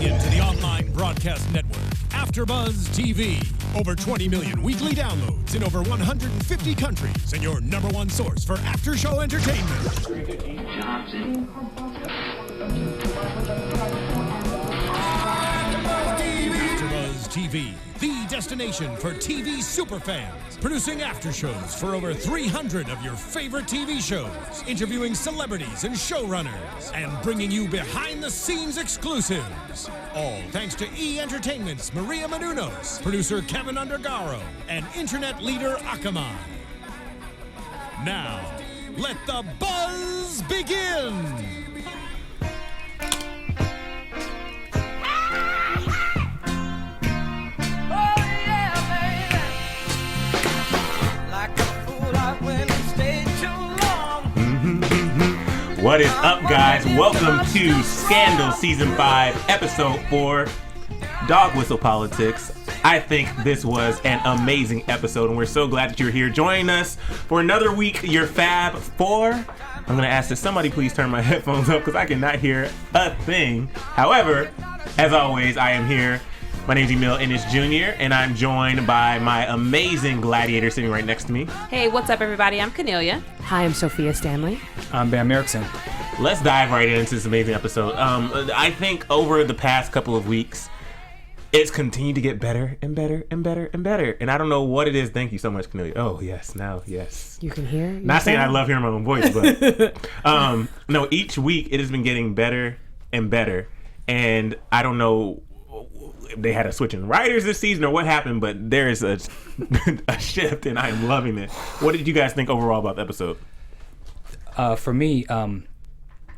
Tuning in to the online broadcast network, AFTERBUZZ TV. Over 20 million weekly downloads in over 150 countries, and your number one source for after-show entertainment. AFTERBUZZ TV, the destination for TV superfans. Producing aftershows for over 300 of your favorite TV shows. Interviewing celebrities and showrunners. And bringing you behind-the-scenes exclusives. All thanks to E! Entertainment's Maria Menounos, producer Kevin Undergaro, and internet leader Akamai. Now, let the buzz begin! What is up, guys? Welcome to Scandal Season 5, Episode 4, Dog Whistle Politics. I think this was an amazing episode, and we're so glad that you're here joining us for another week, your Fab 4. I'm going to ask that somebody please turn my headphones up because I cannot hear a thing. However, as always, I am here. My name is Emile Ennis Jr., and I'm joined by my amazing gladiator sitting right next to me. Hey, what's up, everybody? I'm Kennelia. Hi, I'm Sofia Stanley. I'm Bamm Ericson. Let's dive right into this amazing episode. I think over the past couple of weeks, it's continued to get better and better and better and better. And I don't know what it is. Thank you so much, Kennelia. Oh, yes. Now, yes. You can hear? Not saying I love hearing my own voice, but no, each week it has been getting better and better. And I don't know if they had a switch in writers this season or what happened, but there is a shift, and I am loving it. What did you guys think overall about the episode? For me,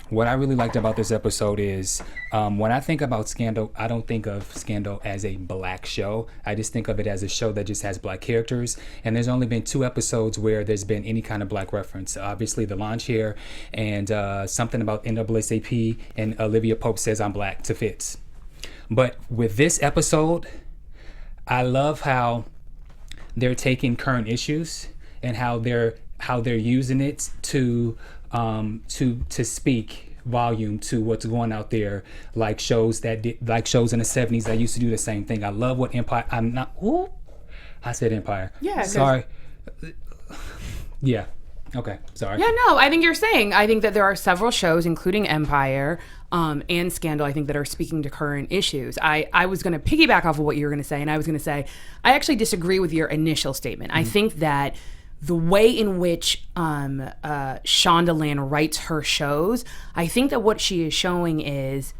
what I really liked about this episode is when I think about Scandal, I don't think of Scandal as a black show. I just think of it as a show that just has black characters. And there's only been 2 episodes where there's been any kind of black reference. Obviously, the launch here and something about NAACP and Olivia Pope says I'm black to Fitz. But with this episode, I love how they're taking current issues and how they're using it to speak volume to what's going out there, like shows in the 70s that used to do the same thing. I love what Empire. I said Empire. Yeah. Sorry. Yeah. Okay. Sorry. Yeah. No. I think you're saying. I think that there are several shows, including Empire. And Scandal, I think, that are speaking to current issues. I was going to piggyback off of what you were going to say, and I was going to say, I actually disagree with your initial statement. Mm-hmm. I think that the way in which Shonda Land writes her shows, I think that what she is showing is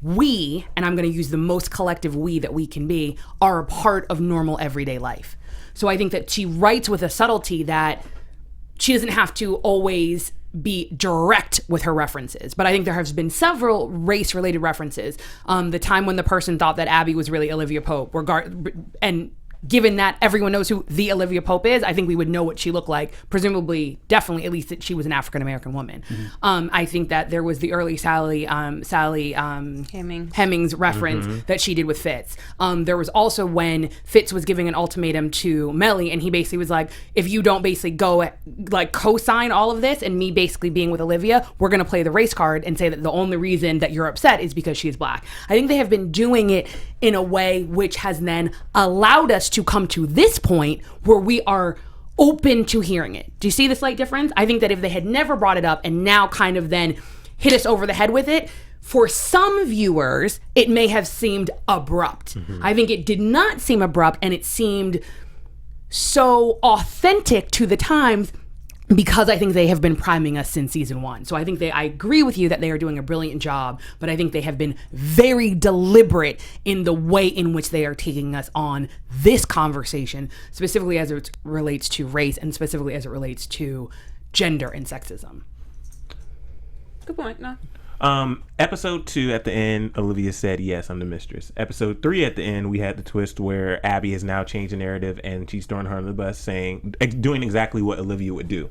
we, and I'm going to use the most collective we that we can be, are a part of normal everyday life. So I think that she writes with a subtlety that she doesn't have to always be direct with her references, but I think there has been several race-related references. The time when the person thought that Abby was really Olivia Pope, and given that everyone knows who the Olivia Pope is, I think we would know what she looked like. Presumably, definitely, at least that she was an African-American woman. Mm-hmm. I think that there was the early Sally Hemings reference that she did with Fitz. There was also when Fitz was giving an ultimatum to Mellie, and he basically was like, if you don't basically go like co-sign all of this and me basically being with Olivia, we're going to play the race card and say that the only reason that you're upset is because she's black. I think they have been doing it in a way which has then allowed us to come to this point where we are open to hearing it. Do you see the slight difference? I think that if they had never brought it up and now kind of then hit us over the head with it, for some viewers, it may have seemed abrupt. Mm-hmm. I think it did not seem abrupt, and it seemed so authentic to the times because I think they have been priming us since season 1. So I think I agree with you that they are doing a brilliant job, but I think they have been very deliberate in the way in which they are taking us on this conversation, specifically as it relates to race and specifically as it relates to gender and sexism. Good point. No. Episode 2 at the end, Olivia said, yes, I'm the mistress. Episode 3 at the end, we had the twist where Abby has now changed the narrative and she's throwing her on the bus doing exactly what Olivia would do.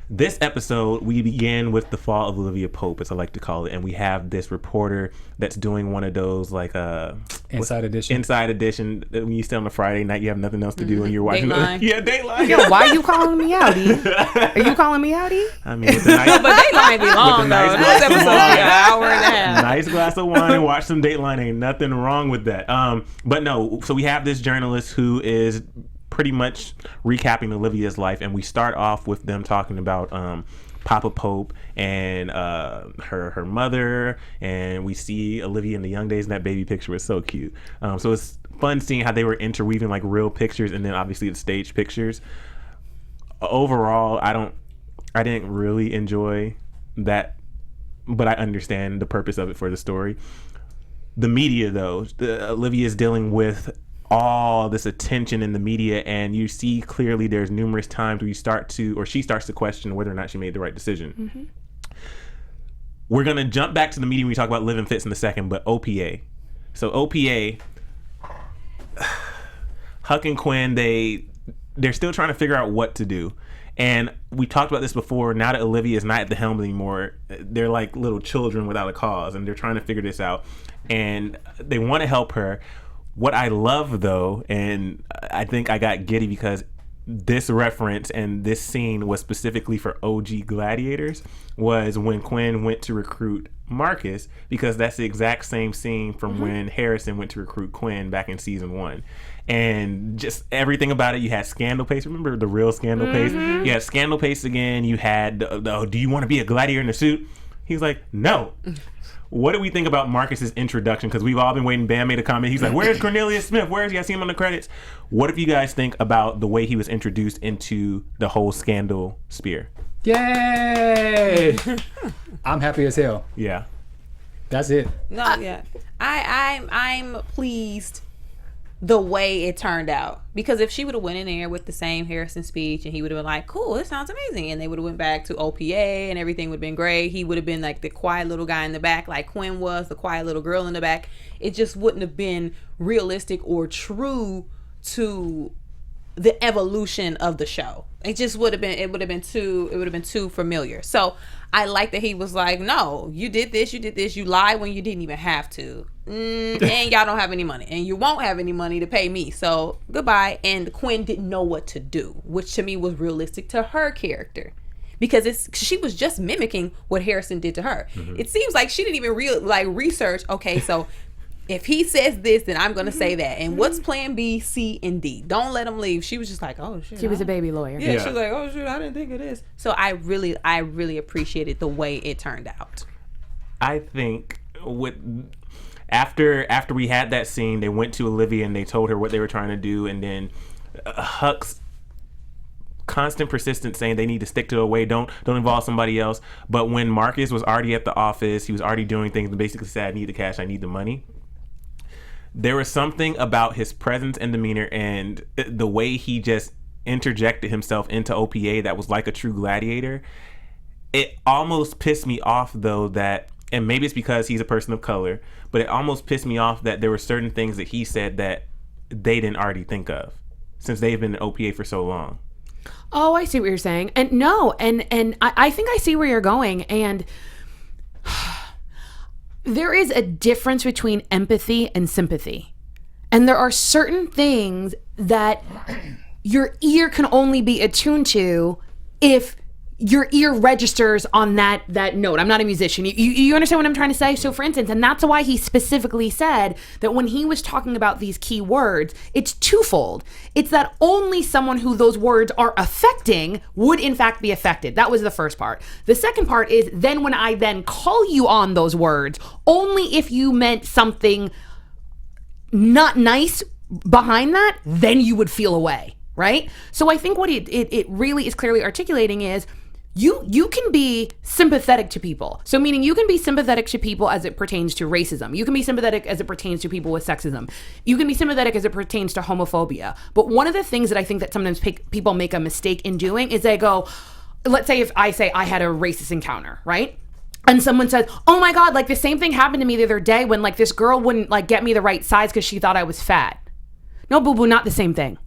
This episode, we begin with the fall of Olivia Pope, as I like to call it, and we have this reporter that's doing one of those like Inside Edition. Inside Edition. When you stay on a Friday night, you have nothing else to do, and you're watching. Dateline. Yo, why are you calling me outie? Are you calling me outie? I mean, with the nice, But Dateline be long though. This episode be an hour and a half. nice glass of wine and watch some Dateline. Ain't nothing wrong with that. But no. So we have this journalist who is pretty much recapping Olivia's life, and we start off with them talking about Papa Pope and her mother, and we see Olivia in the young days, and that baby picture was so cute. So it's fun seeing how they were interweaving like real pictures and then obviously the stage pictures. Overall, I didn't really enjoy that, but I understand the purpose of it for the story. The media, though, Olivia is dealing with all this attention in the media, and you see clearly there's numerous times where she starts to question whether or not she made the right decision. We're going to jump back to the media when we talk about Liv and Fitz in a second, but OPA. So OPA, Huck and Quinn, they're still trying to figure out what to do. And we talked about this before. Now that Olivia is not at the helm anymore, they're like little children without a cause, and they're trying to figure this out. And they want to help her. What I love, though, and I think I got giddy because this reference and this scene was specifically for OG Gladiators, was when Quinn went to recruit Marcus, because that's the exact same scene from when Harrison went to recruit Quinn back in season 1. And just everything about it, you had Scandal Pace. Remember the real Scandal Pace? You had Scandal Pace again. You had, do you want to be a gladiator in a suit? He was like, no. What do we think about Marcus's introduction? Because we've all been waiting. Bam made a comment. He's like, where's Kennelia Smith? Where's he? I see him on the credits. What do you guys think about the way he was introduced into the whole Scandal sphere? Yay! I'm happy as hell. Yeah. That's it. No, yeah. I'm pleased the way it turned out, because if she would have went in there with the same Harrison speech and he would have been like, cool, this sounds amazing, and they would have went back to OPA and everything would have been great, he would have been like the quiet little guy in the back like Quinn was, the quiet little girl in the back, it just wouldn't have been realistic or true to the evolution of the show. It just would have been too familiar. So I like that he was like, no, you did this, you lied when you didn't even have to. And y'all don't have any money, and you won't have any money to pay me, so goodbye. And Quinn didn't know what to do, which to me was realistic to her character, because she was just mimicking what Harrison did to her. It seems like she didn't even research, okay, so if he says this, then I'm going to say that. And what's plan B, C, and D? Don't let him leave. She was just like, oh, shit. She was a baby lawyer. Yeah, she was like, oh, shit, I didn't think of this. So I really appreciated the way it turned out. I think after we had that scene, they went to Olivia and they told her what they were trying to do. And then Huck's constant persistence saying they need to stick to a way, don't involve somebody else. But when Marcus was already at the office, he was already doing things and basically said, I need the cash, I need the money. There was something about his presence and demeanor and the way he just interjected himself into OPA that was like a true gladiator. It almost pissed me off, though, that, and maybe it's because he's a person of color, but it almost pissed me off that there were certain things that he said that they didn't already think of, since they've been in OPA for so long. Oh, I see what you're saying. And no, and I think I see where you're going. And there is a difference between empathy and sympathy. And there are certain things that your ear can only be attuned to if your ear registers on that note. I'm not a musician. You understand what I'm trying to say? So for instance, and that's why he specifically said that when he was talking about these key words, it's twofold. It's that only someone who those words are affecting would in fact be affected. That was the first part. The second part is then when I then call you on those words, only if you meant something not nice behind that, then you would feel away, right? So I think what it really is clearly articulating is you can be sympathetic to people. So meaning you can be sympathetic to people as it pertains to racism. You can be sympathetic as it pertains to people with sexism. You can be sympathetic as it pertains to homophobia. But one of the things that I think that sometimes people make a mistake in doing is they go, let's say if I say I had a racist encounter, right? And someone says, oh my God, like the same thing happened to me the other day when like this girl wouldn't like get me the right size because she thought I was fat. No, boo-boo, not the same thing.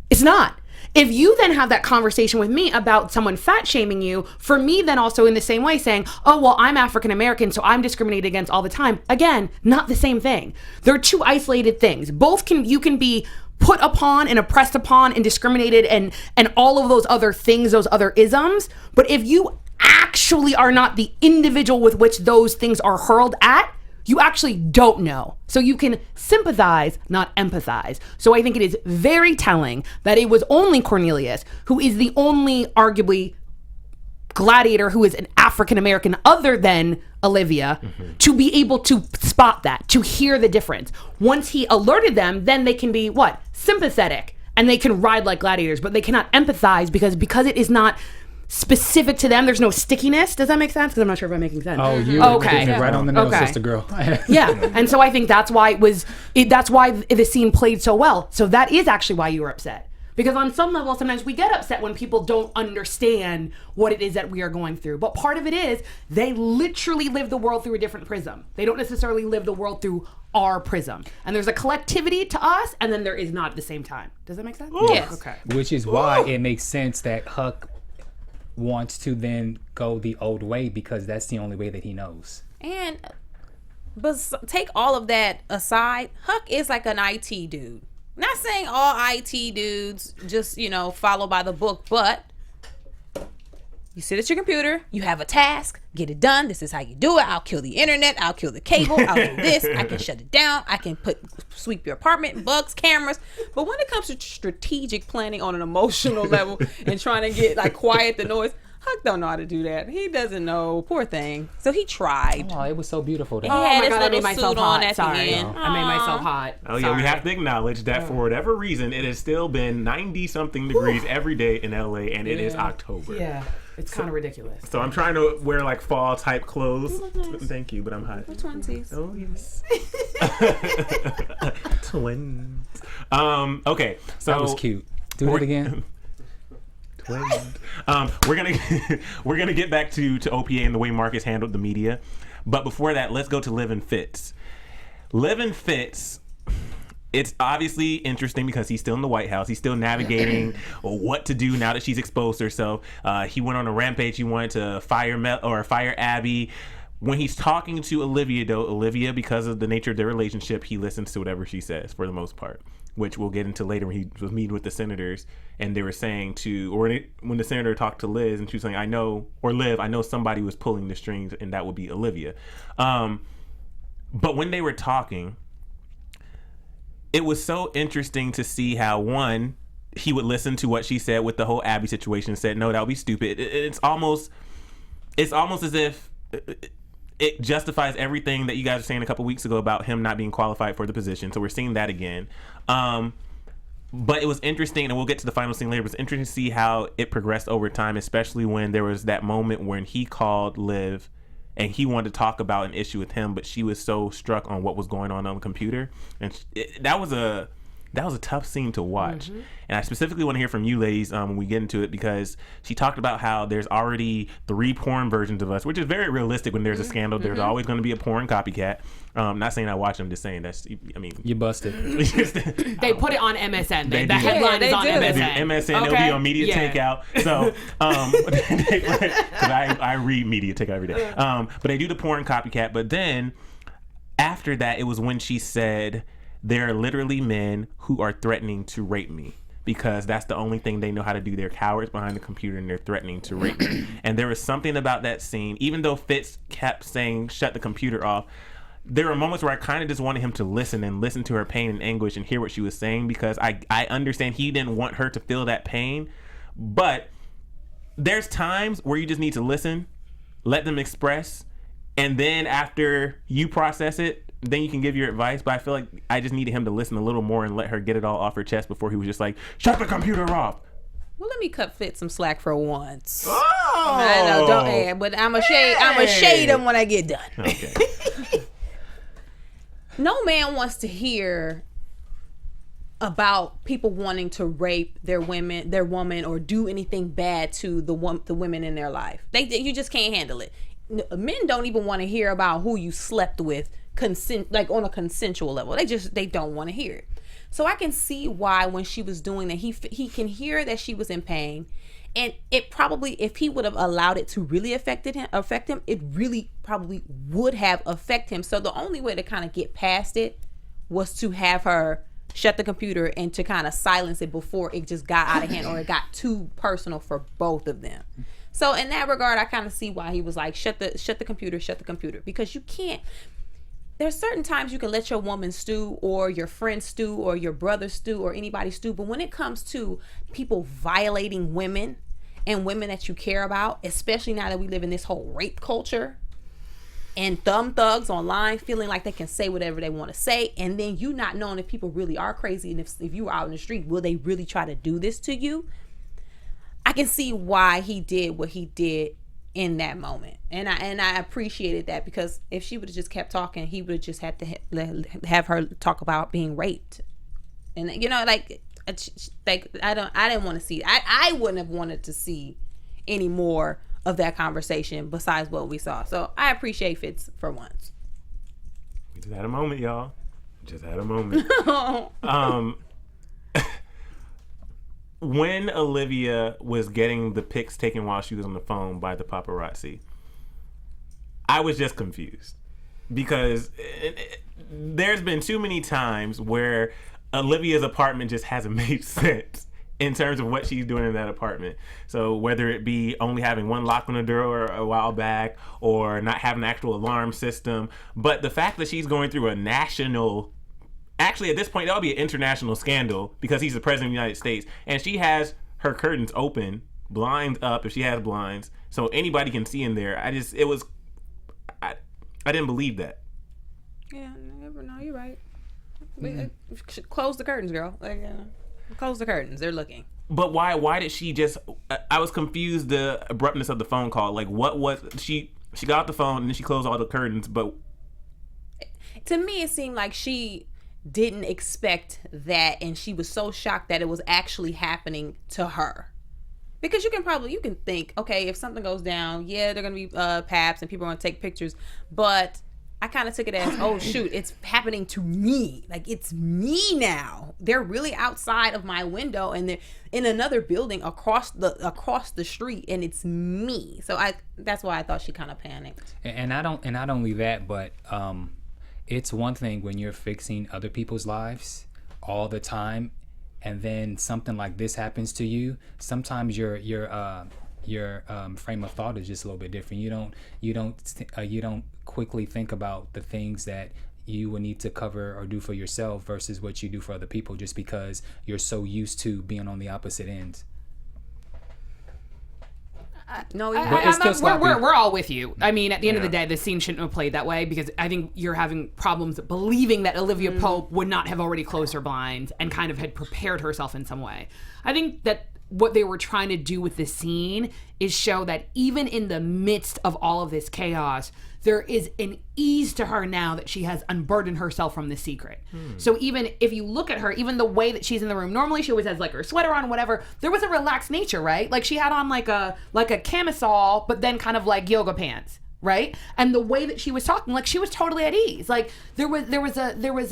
It's not. if you then have that conversation with me about someone fat shaming you, for me then also in the same way saying, oh, well, I'm African American, so I'm discriminated against all the time. Again, not the same thing. They're two isolated things. You can be put upon and oppressed upon and discriminated and all of those other things, those other isms. But if you actually are not the individual with which those things are hurled at, you actually don't know. So you can sympathize, not empathize. So I think it is very telling that it was only Cornelius, who is the only arguably gladiator who is an African American other than Olivia, to be able to spot that, to hear the difference. Once he alerted them, then they can be sympathetic, and they can ride like gladiators, but they cannot empathize because it is not specific to them. There's no stickiness. Does that make sense? Because I'm not sure if I'm making sense. Oh, you okay? Right on the nose, sister girl. Yeah, and so I think that's why that's why the scene played so well. So that is actually why you were upset. Because on some level, sometimes we get upset when people don't understand what it is that we are going through. But part of it is they literally live the world through a different prism. They don't necessarily live the world through our prism. And there's a collectivity to us, and then there is not at the same time. Does that make sense? Yes. Okay. Which is why it makes sense that Huck wants to then go the old way, because that's the only way that he knows. But take all of that aside, Huck is like an IT dude. Not saying all IT dudes just, follow by the book, but you sit at your computer, you have a task, get it done. This is how you do it. I'll kill the internet. I'll kill the cable. I'll do this. I can shut it down. I can sweep your apartment, bugs, cameras. But when it comes to strategic planning on an emotional level and trying to get quiet the noise, Huck don't know how to do that. He doesn't know. Poor thing. So he tried. Oh, it was so beautiful. He had his little suit on at Sorry. the end. I made myself hot. Oh, yeah, we have to acknowledge that for whatever reason, it has still been 90-something degrees every day in LA, and it is October. Yeah, it's kind of ridiculous. So I'm trying to wear fall-type clothes. You look nice. Thank you, but I'm hot. We're twinsies. Oh, yes. Twins. Okay, so... That was cute. Do it again. We're gonna get back to OPA and the way Marcus handled the media, but before that, let's go to Liv and Fitz. Liv and Fitz, it's obviously interesting because he's still in the White House. He's still navigating what to do now that she's exposed herself. He went on a rampage. He wanted to fire Abby. When he's talking to Olivia, though, because of the nature of their relationship, he listens to whatever she says for the most part, which we'll get into later when he was meeting with the senators, and they were saying when the senator talked to Liz, and she was saying, Liv, I know somebody was pulling the strings, and that would be Olivia. But when they were talking, it was so interesting to see how, one, he would listen to what she said with the whole Abby situation and said, no, that would be stupid. It's almost as if it justifies everything that you guys were saying a couple weeks ago about him not being qualified for the position. So we're seeing that again. But it was interesting, and we'll get to the final scene later, but it's interesting to see how it progressed over time, especially when there was that moment when he called Liv and he wanted to talk about an issue with him, but she was so struck on what was going on the computer. And that was a tough scene to watch. Mm-hmm. And I specifically want to hear from you ladies when we get into it, because she talked about how there's already 3 porn versions of us, which is very realistic. When there's a scandal, there's always going to be a porn copycat. Not saying I watch them, just saying you busted. They put it on MSN. The headline is on MSN. They do MSN. Okay. It'll be on Media Takeout. So, because I read Media Takeout every day. But they do the porn copycat. But then after that, it was when she said, there are literally men who are threatening to rape me because that's the only thing they know how to do. They're cowards behind the computer and they're threatening to rape me. And there was something about that scene, even though Fitz kept saying, shut the computer off, there were moments where I kind of just wanted him to listen to her pain and anguish and hear what she was saying, because I understand he didn't want her to feel that pain. But there's times where you just need to listen, let them express, and then after you process it, then you can give your advice. But I feel like I just needed him to listen a little more and let her get it all off her chest before he was just like, shut the computer off. Well, let me cut Fitz some slack for once. Oh, I know, but I'm a shade him when I get done. Okay. No man wants to hear about people wanting to rape their woman, or do anything bad to the women in their life. You just can't handle it. Men don't even want to hear about who you slept with consent, like on a consensual level. They don't want to hear it. So I can see why when she was doing that, he can hear that she was in pain. And it probably, if he would have allowed it to really affect him, it really probably would have affected him. So the only way to kind of get past it was to have her shut the computer and to kind of silence it before it just got out of hand or it got too personal for both of them. So in that regard, I kind of see why he was like, shut the computer, because you can't. There's certain times you can let your woman stew or your friend stew or your brother stew or anybody stew, but when it comes to people violating women and women that you care about, especially now that we live in this whole rape culture and thumb thugs online feeling like they can say whatever they want to say, and then you not knowing if people really are crazy and if you were out in the street, will they really try to do this to you? I can see why he did what he did in that moment, and I appreciated that, because if she would have just kept talking, he would have just had to have her talk about being raped, and like I didn't want to see. I wouldn't have wanted to see any more of that conversation besides what we saw. So I appreciate Fitz for once. We just had a moment, y'all. Just had a moment. When Olivia was getting the pics taken while she was on the phone by the paparazzi, I was just confused, because there's been too many times where Olivia's apartment just hasn't made sense in terms of what she's doing in that apartment. So whether it be only having one lock on the door a while back or not having an actual alarm system, but the fact that she's going through a national, actually at this point that'll be an international scandal because he's the president of the United States, and she has her curtains open, blinds up if she has blinds, so anybody can see in there. I didn't believe that. Yeah, no, you're right. We should close the curtains, girl. Close the curtains. They're looking. But why did she just? I was confused. The abruptness of the phone call. Like, what was she? She got off the phone and then she closed all the curtains. But to me, it seemed like she didn't expect that, and she was so shocked that it was actually happening to her. Because you can think, okay, if something goes down, yeah, they're gonna be paps and people are gonna take pictures, but I kind of took it as, oh shoot, it's happening to me. Like, it's me now. They're really outside of my window and they're in another building across the street, and it's me. So that's why I thought she kind of panicked. And not only that, but it's one thing when you're fixing other people's lives all the time, and then something like this happens to you. Sometimes your frame of thought is just a little bit different. You don't quickly think about the things that you would need to cover or do for yourself versus what you do for other people, just because you're so used to being on the opposite end. We're all with you. I mean, at the end of the day, the scene shouldn't have played that way, because I think you're having problems believing that Olivia Pope would not have already closed her blinds and kind of had prepared herself in some way. I think that what they were trying to do with this scene is show that even in the midst of all of this chaos, there is an ease to her now that she has unburdened herself from the secret. So even if you look at her, even the way that she's in the room, normally she always has like her sweater on, whatever. There was a relaxed nature, right? Like she had on like a camisole, but then kind of like yoga pants, right? And the way that she was talking, like she was totally at ease. Like there was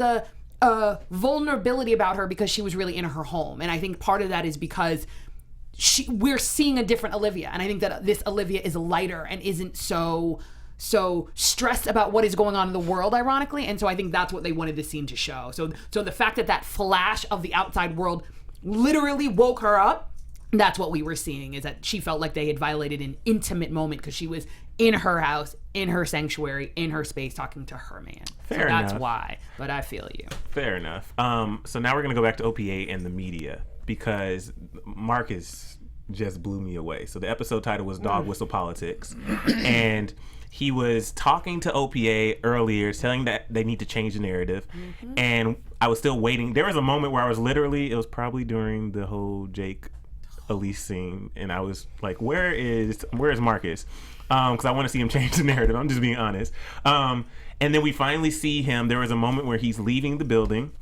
a vulnerability about her because she was really in her home. And I think part of that is because we're seeing a different Olivia, and I think that this Olivia is lighter and isn't so stressed about what is going on in the world, ironically. And so I think that's what they wanted the scene to show. So the fact that flash of the outside world literally woke her up, that's what we were seeing, is that she felt like they had violated an intimate moment because she was in her house, in her sanctuary, in her space, talking to her man. Fair enough. That's why. But I feel you. Fair enough. So now we're going to go back to OPA and the media, because Marcus just blew me away. So the episode title was Dog Whistle Politics. And he was talking to OPA earlier, telling that they need to change the narrative. And I was still waiting. There was a moment where I was literally, it was probably during the whole Jake Elise scene, and I was like, where is Marcus? Because I want to see him change the narrative. I'm just being honest. And then we finally see him. There was a moment where he's leaving the building,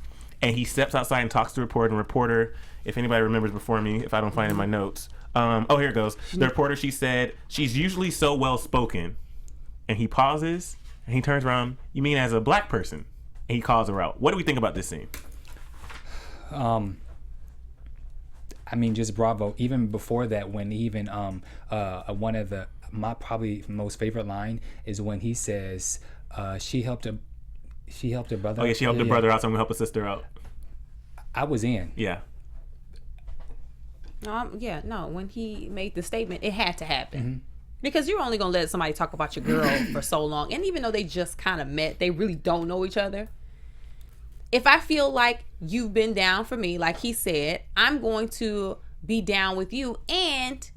and he steps outside and talks to the reporter. And reporter, if anybody remembers before me, if I don't find it in my notes. Here it goes. The reporter, she said, she's usually so well-spoken. And he pauses, And he turns around, you mean as a black person? And he calls her out. What do we think about this scene? I mean, just bravo. Even before that, when even one of my probably most favorite line is when he says she helped her brother. Oh yeah, she helped her brother out, so I'm gonna help her sister out. I was in. Yeah. When he made the statement, it had to happen. Because you're only going to let somebody talk about your girl for so long. And even though they just kind of met, they really don't know each other. If I feel like you've been down for me, like he said, I'm going to be down with you. And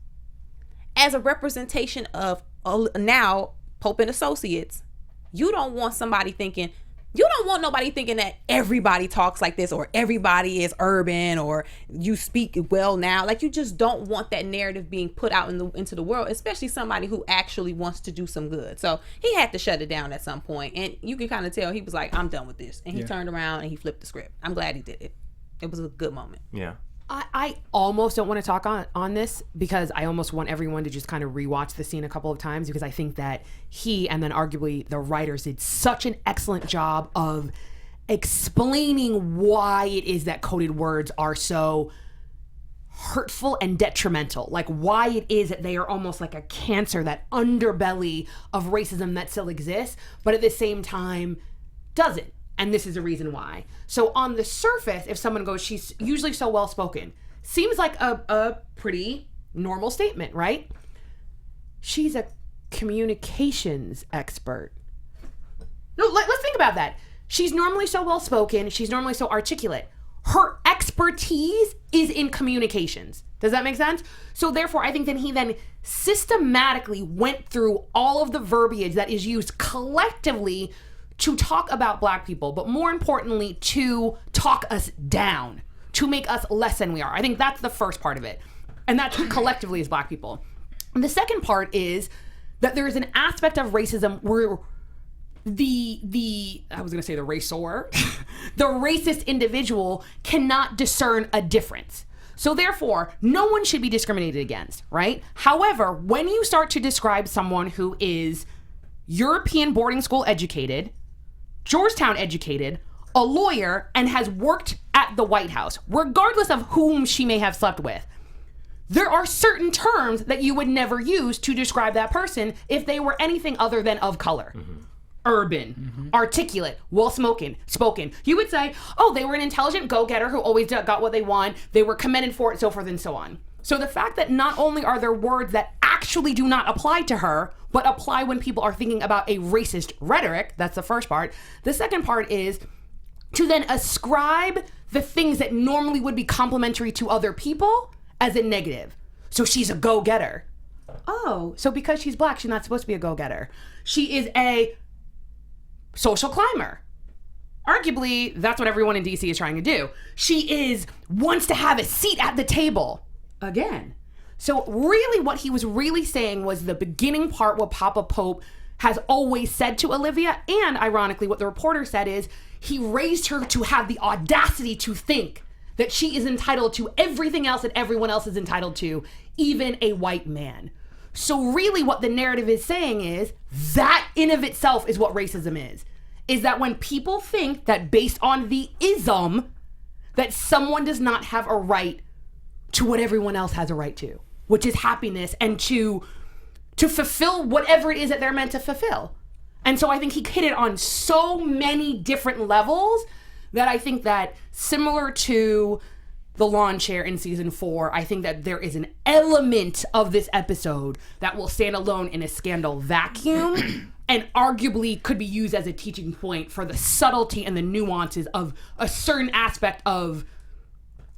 as a representation of now Pope and Associates, you don't want nobody thinking that everybody talks like this or everybody is urban or you speak well now. Like, you just don't want that narrative being put out into the world, especially somebody who actually wants to do some good. So he had to shut it down at some point, and you can kind of tell he was like, I'm done with this. And he turned around and he flipped the script. I'm glad he did it. It was a good moment. Yeah. I almost don't want to talk on this because I almost want everyone to just kind of rewatch the scene a couple of times, because I think that he and then arguably the writers did such an excellent job of explaining why it is that coded words are so hurtful and detrimental. Like, why it is that they are almost like a cancer, that underbelly of racism that still exists, but at the same time doesn't. And this is the reason why. So on the surface, if someone goes, she's usually so well-spoken, seems like a pretty normal statement, right? She's a communications expert. No, let's think about that. She's normally so well-spoken. She's normally so articulate. Her expertise is in communications. Does that make sense? So therefore, I think that he then systematically went through all of the verbiage that is used collectively to talk about black people, but more importantly, to talk us down, to make us less than we are. I think that's the first part of it. And that's collectively as black people. And the second part is that there is an aspect of racism where I was gonna say the racer, the racist individual cannot discern a difference. So therefore, no one should be discriminated against, right? However, when you start to describe someone who is European boarding school educated, Georgetown educated, a lawyer, and has worked at the White House, regardless of whom she may have slept with, there are certain terms that you would never use to describe that person if they were anything other than of color. Urban, articulate, spoken. You would say, oh, they were an intelligent go-getter who always got what they want. They were commended for it, so forth and so on. So the fact that not only are there words that actually do not apply to her, but apply when people are thinking about a racist rhetoric, that's the first part. The second part is to then ascribe the things that normally would be complimentary to other people as a negative. So she's a go-getter. Oh, so because she's black, she's not supposed to be a go-getter. She is a social climber. Arguably, that's what everyone in DC is trying to do. She wants to have a seat at the table. Again. So really what he was really saying was the beginning part, what Papa Pope has always said to Olivia, and ironically what the reporter said is he raised her to have the audacity to think that she is entitled to everything else that everyone else is entitled to, even a white man. So really what the narrative is saying is that in of itself is what racism is that when people think that based on the ism that someone does not have a right to what everyone else has a right to, which is happiness and to fulfill whatever it is that they're meant to fulfill. And so I think he hit it on so many different levels that I think that similar to the lawn chair in season 4, I think that there is an element of this episode that will stand alone in a Scandal vacuum and arguably could be used as a teaching point for the subtlety and the nuances of a certain aspect of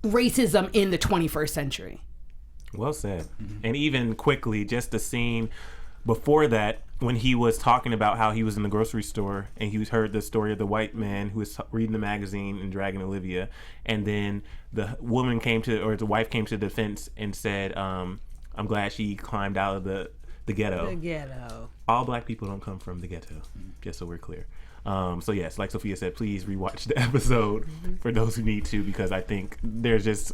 racism in the 21st century. Well said. And even quickly, just the scene before that, when he was talking about how he was in the grocery store and he heard the story of the white man who was reading the magazine and dragging Olivia, and then the wife came to the defense and said, I'm glad she climbed out of the ghetto. The ghetto. All black people don't come from the ghetto, just so we're clear. So yes, like Sofia said, please rewatch the episode for those who need to, because I think there's just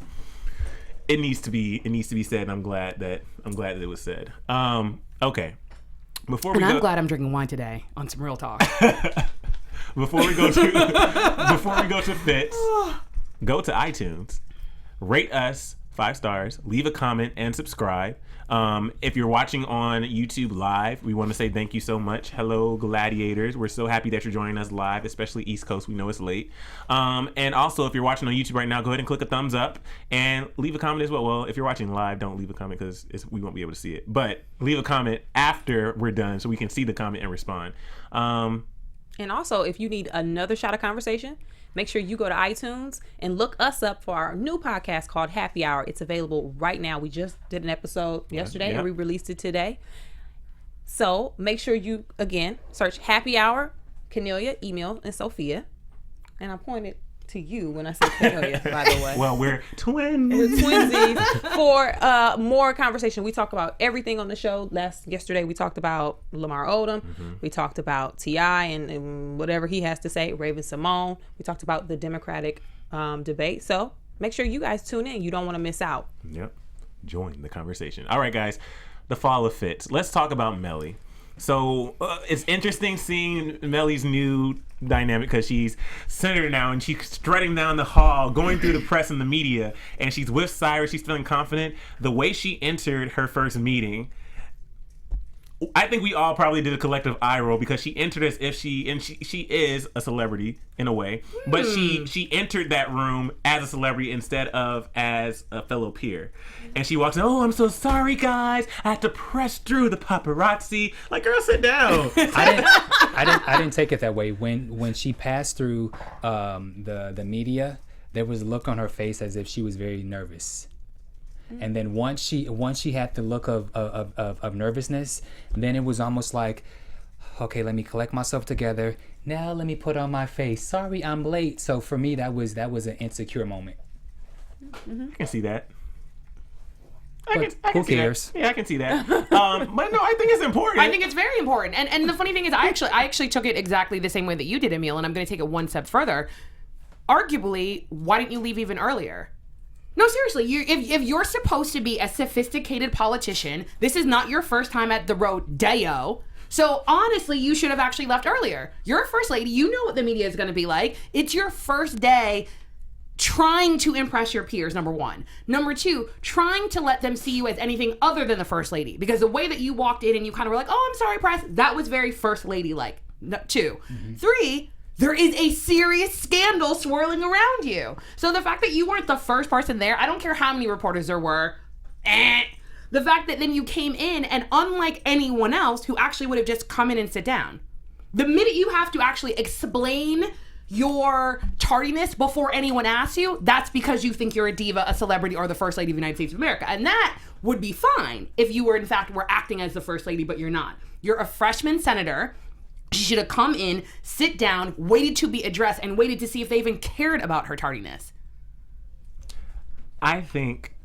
it needs to be said, and I'm glad that it was said. Okay. I'm glad I'm drinking wine today on some real talk. Before we go to Fitz, go to iTunes, rate us 5 stars, leave a comment, and subscribe. If you're watching on YouTube Live, we want to say thank you so much. Hello, gladiators. We're so happy that you're joining us live, especially East Coast. We know it's late. And also, if you're watching on YouTube right now, go ahead and click a thumbs up and leave a comment as well. Well, if you're watching live, don't leave a comment because we won't be able to see it. But leave a comment after we're done so we can see the comment and respond. And also, if you need another shot of conversation, make sure you go to iTunes and look us up for our new podcast called Happy Hour. It's available right now. We just did an episode yesterday and we released it today. So make sure you, again, search Happy Hour, Kennelia, Emile, and Sofia. And I pointed to you when I said Kennelia, by the way. Well, we're twins. We're twinsies. For more conversation. We talk about everything on the show. Yesterday we talked about Lamar Odom. Mm-hmm. We talked about T.I. and whatever he has to say, Raven-Symoné. We talked about the Democratic debate. So make sure you guys tune in. You don't want to miss out. Yep. Join the conversation. All right, guys. The fall of Fitz. Let's talk about Mellie. So it's interesting seeing Mellie's new dynamic because she's senator now and she's strutting down the hall, going through the press and the media, and she's with Cyrus. She's feeling confident. The way she entered her first meeting, I think we all probably did a collective eye roll because she entered as if she is a celebrity in a way, but she entered that room as a celebrity instead of as a fellow peer. And she walks in, oh, I'm so sorry, guys. I had to press through the paparazzi. Like, girl, sit down. I didn't take it that way. When she passed through the media, there was a look on her face as if she was very nervous. And then once she had the look of nervousness, then it was almost like, okay, let me collect myself together. Now let me put on my face. Sorry, I'm late. So for me, that was an insecure moment. Mm-hmm. I can see that. Who cares? Yeah, I can see that. But no, I think it's important. I think it's very important. And the funny thing is, I actually took it exactly the same way that you did, Emile, and I'm going to take it one step further. Arguably, why didn't you leave even earlier? No, seriously, if you're supposed to be a sophisticated politician, this is not your first time at the rodeo. So honestly, you should have actually left earlier. You're a first lady. You know what the media is going to be like. It's your first day trying to impress your peers, number one. Number two, trying to let them see you as anything other than the first lady. Because the way that you walked in and you kind of were like, oh, I'm sorry, press, that was very first lady-like. Two. Mm-hmm. Three, there is a serious scandal swirling around you. So the fact that you weren't the first person there, I don't care how many reporters there were, the fact that then you came in and unlike anyone else who actually would have just come in and sit down, the minute you have to actually explain your tardiness before anyone asks you, that's because you think you're a diva, a celebrity, or the first lady of the United States of America. And that would be fine if you were, in fact, were acting as the first lady, but you're not. You're a freshman senator. She should have come in, sit down, waited to be addressed, and waited to see if they even cared about her tardiness. I think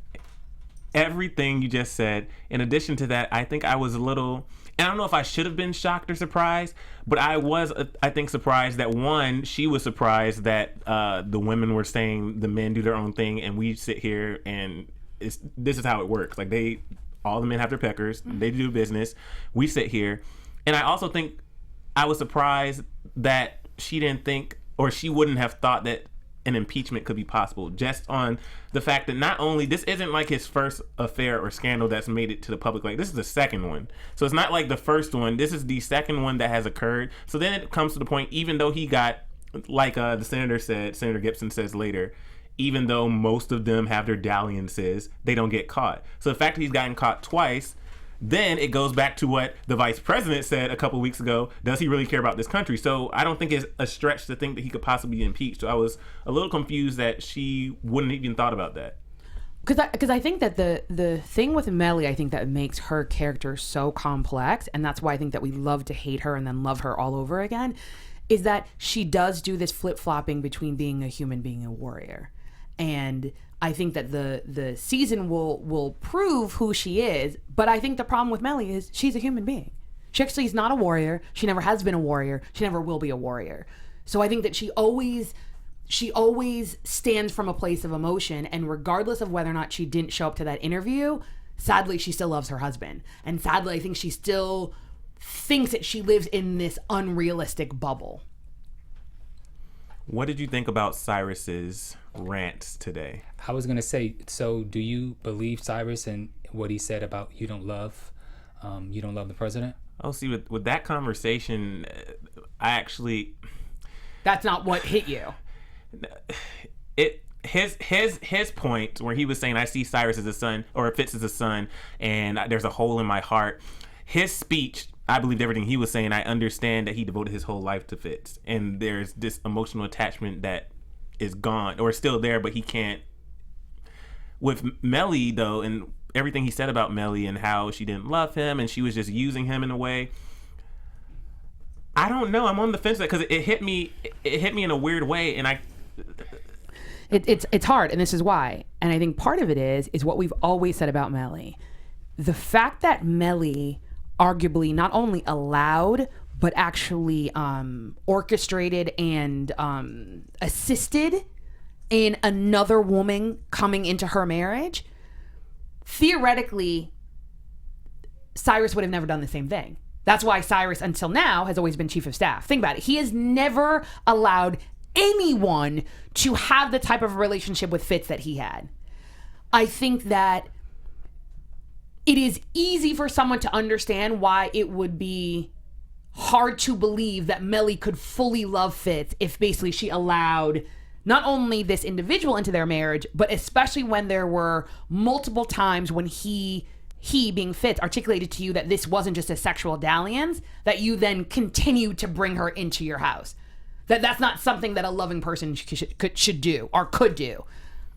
everything you just said, in addition to that, I think I was a little... And I don't know if I should have been shocked or surprised, but I was, I think, surprised that, one, she was surprised that the women were saying the men do their own thing and we sit here and this is how it works. Like, all the men have their peckers, they do business, we sit here. And I also think I was surprised that she didn't think, or she wouldn't have thought that an impeachment could be possible, just on the fact that not only this isn't like his first affair or scandal that's made it to the public, like this is the second one, so it's not like the first one, this is the second one that has occurred. So then it comes to the point, even though he got, like the Senator Gibson says later, even though most of them have their dalliances, they don't get caught. So the fact that he's gotten caught twice, then it goes back to what the vice president said a couple weeks ago. Does he really care about this country? So I don't think it's a stretch to think that he could possibly be impeached. So I was a little confused that she wouldn't even thought about that. Because I think that the thing with Mellie, I think that makes her character so complex, and that's why I think that we love to hate her and then love her all over again, is that she does do this flip-flopping between being a human, being a warrior. And I think that the season will prove who she is, but I think the problem with Mellie is she's a human being. She actually is not a warrior. She never has been a warrior. She never will be a warrior. So I think that she always stands from a place of emotion, and regardless of whether or not she didn't show up to that interview, sadly, she still loves her husband. And sadly, I think she still thinks that she lives in this unrealistic bubble. What did you think about Cyrus's rants today? I was gonna say, so do you believe Cyrus and what he said about you don't love the president? Oh, see, with that conversation, I actually... That's not what hit you. His point where he was saying, I see Cyrus as a son, or Fitz as a son, and there's a hole in my heart. His speech, I believed everything he was saying. I understand that he devoted his whole life to Fitz, and there's this emotional attachment that is gone, or still there, but he can't. With Mellie, though, and everything he said about Mellie and how she didn't love him and she was just using him in a way, I don't know. I'm on the fence because it hit me. It hit me in a weird way, and It's hard, and this is why. And I think part of it is what we've always said about Mellie. The fact that Mellie arguably not only allowed, but actually orchestrated and assisted in another woman coming into her marriage, theoretically, Cyrus would have never done the same thing. That's why Cyrus, until now, has always been chief of staff. Think about it. He has never allowed anyone to have the type of relationship with Fitz that he had. I think that it is easy for someone to understand why it would be hard to believe that Mellie could fully love Fitz if basically she allowed not only this individual into their marriage, but especially when there were multiple times when he being Fitz articulated to you that this wasn't just a sexual dalliance, that you then continued to bring her into your house. That's not something that a loving person should do or could do.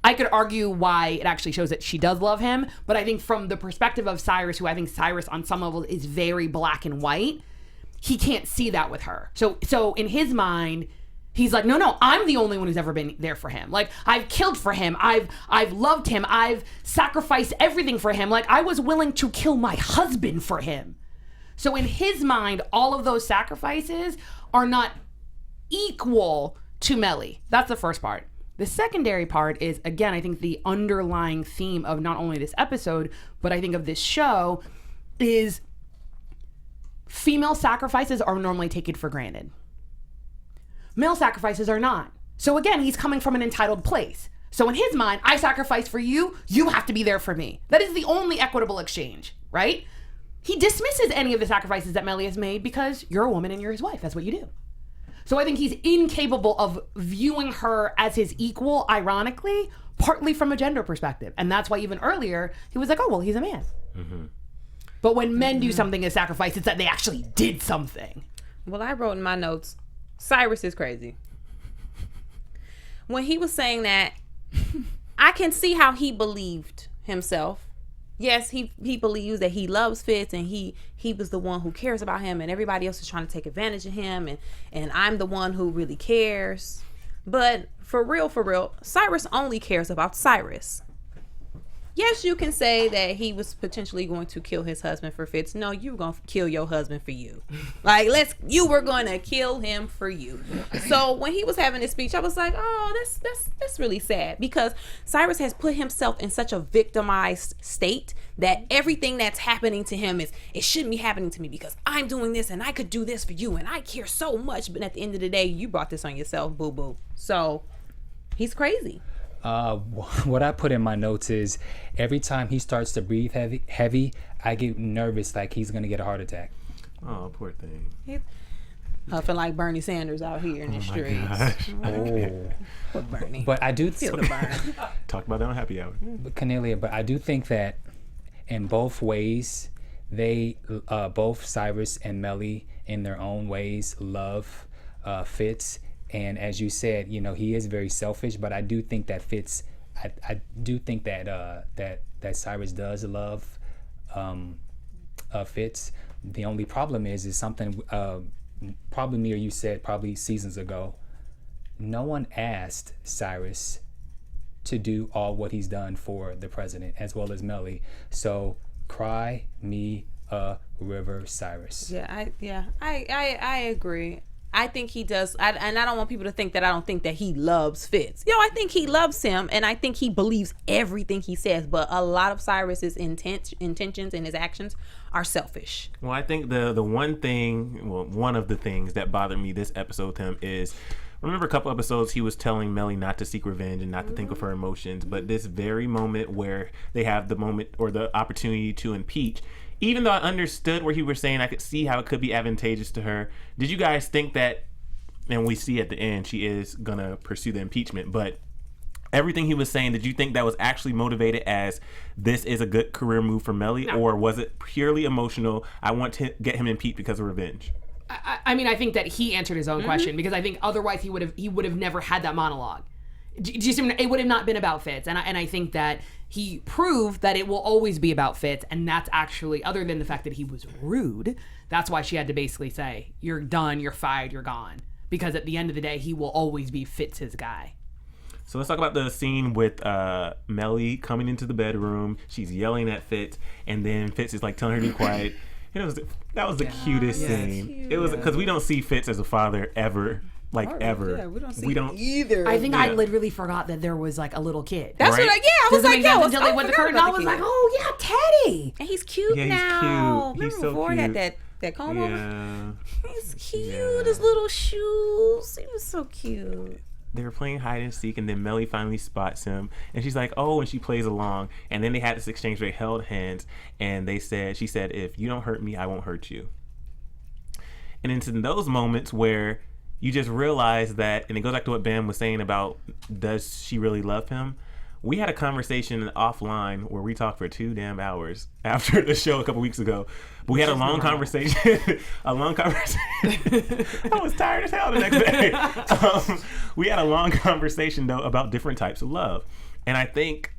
I could argue why it actually shows that she does love him, but I think from the perspective of Cyrus, who I think Cyrus on some level is very black and white, he can't see that with her. So in his mind, he's like, no, I'm the only one who's ever been there for him. Like, I've killed for him. I've loved him. I've sacrificed everything for him. Like, I was willing to kill my husband for him. So in his mind, all of those sacrifices are not equal to Mellie. That's the first part. The secondary part is, again, I think the underlying theme of not only this episode, but I think of this show is female sacrifices are normally taken for granted. Male sacrifices are not. So again, he's coming from an entitled place. So in his mind, I sacrifice for you, you have to be there for me. That is the only equitable exchange, right? He dismisses any of the sacrifices that Mellie has made because you're a woman and you're his wife. That's what you do. So I think he's incapable of viewing her as his equal, ironically, partly from a gender perspective. And that's why even earlier, he was like, oh, well, he's a man. Mm-hmm. But when men do something as sacrifice, it's that they actually did something. Well, I wrote in my notes, Cyrus is crazy. When he was saying that, I can see how he believed himself. Yes, he believes that he loves Fitz and he was the one who cares about him and everybody else is trying to take advantage of him and I'm the one who really cares. But for real, Cyrus only cares about Cyrus. Yes, you can say that he was potentially going to kill his husband for Fitz. No, you were going to kill your husband for you. Like, you were going to kill him for you. So when he was having this speech, I was like, oh, that's really sad, because Cyrus has put himself in such a victimized state that everything that's happening to him it shouldn't be happening to me because I'm doing this and I could do this for you and I care so much. But at the end of the day, you brought this on yourself, boo-boo. So he's crazy. What I put in my notes is every time he starts to breathe heavy, I get nervous like he's going to get a heart attack. Oh, poor thing. He's huffing like Bernie Sanders out here in the streets. Poor Bernie. But I do feel the burn. Talk about that on Happy Hour. Kennelia, but I do think that in both ways, they both Cyrus and Mellie in their own ways love Fitz. And as you said, he is very selfish, but I do think that Fitz, I do think that that Cyrus does love Fitz. The only problem is something probably me or you said probably seasons ago. No one asked Cyrus to do all what he's done for the president as well as Mellie. So cry me a river, Cyrus. I agree. I think he does, and I don't want people to think that I don't think that he loves Fitz. I think he loves him, and I think he believes everything he says. But a lot of Cyrus's intentions and his actions are selfish. Well, I think one of the things that bothered me this episode with him is, remember a couple episodes he was telling Mellie not to seek revenge and not to think of her emotions, but this very moment where they have the moment or the opportunity to impeach, even though I understood where he was saying I could see how it could be advantageous to her, did you guys think that, and we see at the end she is gonna pursue the impeachment, but everything he was saying, did you think that was actually motivated as this is a good career move for Mellie, or was it purely emotional, I want to get him impeached because of revenge? I mean, I think that he answered his own question, because I think otherwise he would have never had that monologue. It would have not been about Fitz, and I think that he proved that it will always be about Fitz, and that's actually, other than the fact that he was rude, that's why she had to basically say, "You're done, you're fired, you're gone," because at the end of the day, he will always be Fitz's guy. So let's talk about the scene with Mellie coming into the bedroom. She's yelling at Fitz, and then Fitz is like telling her to be quiet. That was the cutest scene. Cute. It was because we don't see Fitz as a father ever, ever. Yeah, we don't either. I think I literally forgot that there was like a little kid. That's right? what I was like, yeah. Until they went to curtain, I was like, oh yeah, Teddy. And he's cute Yeah, he's now. cute. He's Remember so before he cute. had that comb over? Yeah. He's cute. Yeah. His little shoes. He was so cute. They were playing hide and seek, and then Mellie finally spots him, and she's like, "Oh," and she plays along. And then they had this exchange where they held hands, and she said, "If you don't hurt me, I won't hurt you." And it's in those moments where you just realize that, and it goes back to what Bamm was saying about, does she really love him? We had a conversation offline where we talked for 2 damn hours after the show a couple weeks ago. But we had a long conversation. I was tired as hell the next day. We had a long conversation, though, about different types of love. And I think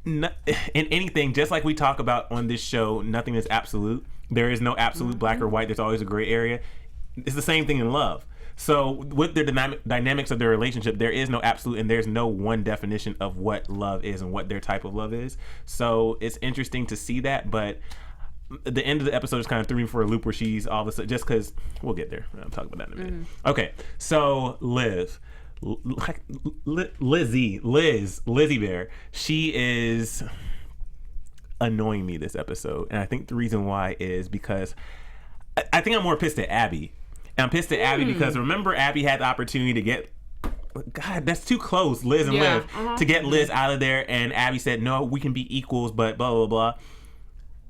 in anything, just like we talk about on this show, nothing is absolute. There is no absolute black or white. There's always a gray area. It's the same thing in love. So with the dynamics of their relationship, there is no absolute, and there's no one definition of what love is and what their type of love is. So it's interesting to see that, but the end of the episode just kind of threw me for a loop where she's all of a sudden, just because, we'll get there. I'll talk about that in a minute. Okay, so Lizzie Bear, she is annoying me this episode, and I think the reason why is because I think I'm more pissed at Abby. And I'm pissed at Abby because remember Abby had the opportunity to get, God, that's too close, Liz and Liv, to get Liz out of there, and Abby said, no, we can be equals, but blah, blah, blah.